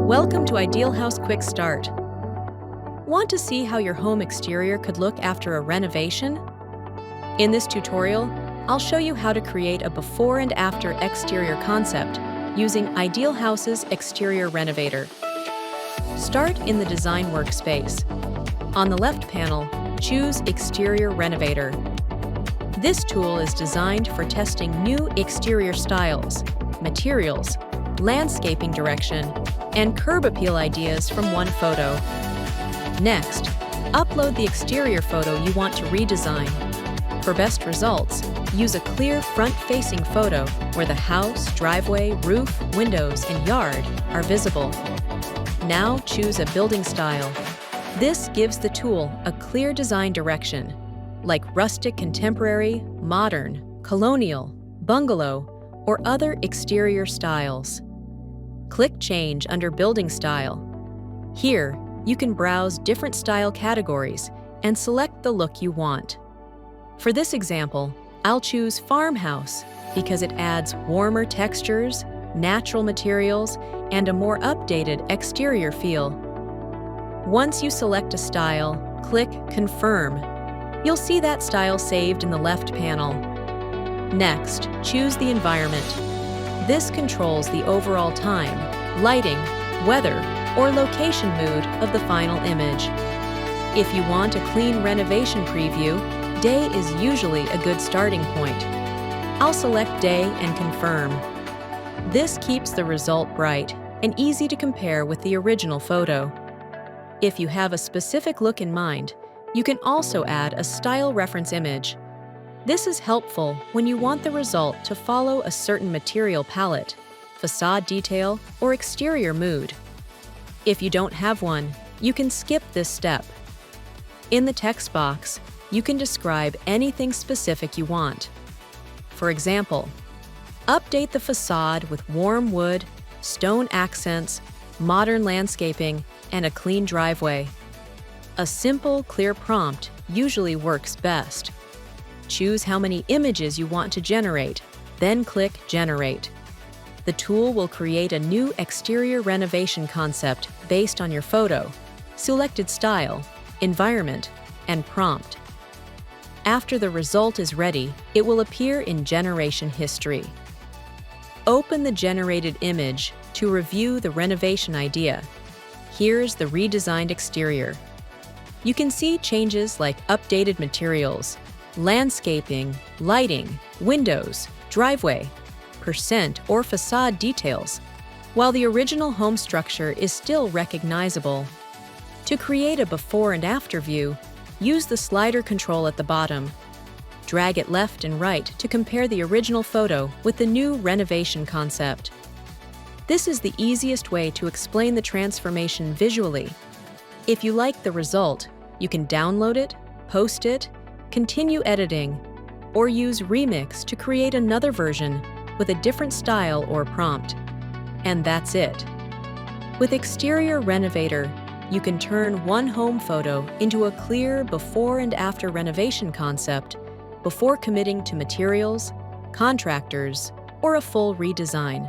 Welcome to Ideal House Quick Start. Want to see how your home exterior could look after a renovation? In this tutorial, I'll show you how to create a before and after exterior concept using Ideal House's Exterior Renovator. Start in the Design workspace. On the left panel, choose Exterior Renovator. This tool is designed for testing new exterior styles, materials, landscaping direction, and curb appeal ideas from one photo. Next, upload the exterior photo you want to redesign. For best results, use a clear front-facing photo where the house, driveway, roof, windows, and yard are visible. Now choose a building style. This gives the tool a clear design direction, like rustic contemporary, modern, colonial, bungalow, or other exterior styles. Click Change under Building Style. Here, you can browse different style categories and select the look you want. For this example, I'll choose Farmhouse because it adds warmer textures, natural materials, and a more updated exterior feel. Once you select a style, click Confirm. You'll see that style saved in the left panel. Next, choose the environment. This controls the overall time, lighting, weather, or location mood of the final image. If you want a clean renovation preview, day is usually a good starting point. I'll select Day and confirm. This keeps the result bright and easy to compare with the original photo. If you have a specific look in mind, you can also add a style reference image. This is helpful when you want the result to follow a certain material palette, facade detail, or exterior mood. If you don't have one, you can skip this step. In the text box, you can describe anything specific you want. For example, update the facade with warm wood, stone accents, modern landscaping, and a clean driveway. A simple, clear prompt usually works best. Choose how many images you want to generate, then click Generate. The tool will create a new exterior renovation concept based on your photo, selected style, environment, and prompt. After the result is ready, it will appear in generation history. Open the generated image to review the renovation idea. Here's the redesigned exterior. You can see changes like updated materials, landscaping, lighting, windows, driveway, percent or facade details, while the original home structure is still recognizable. To create a before and after view, use the slider control at the bottom. Drag it left and right to compare the original photo with the new renovation concept. This is the easiest way to explain the transformation visually. If you like the result, you can download it, post it, continue editing, or use Remix to create another version with a different style or prompt. And that's it. With Exterior Renovator, you can turn one home photo into a clear before and after renovation concept before committing to materials, contractors, or a full redesign.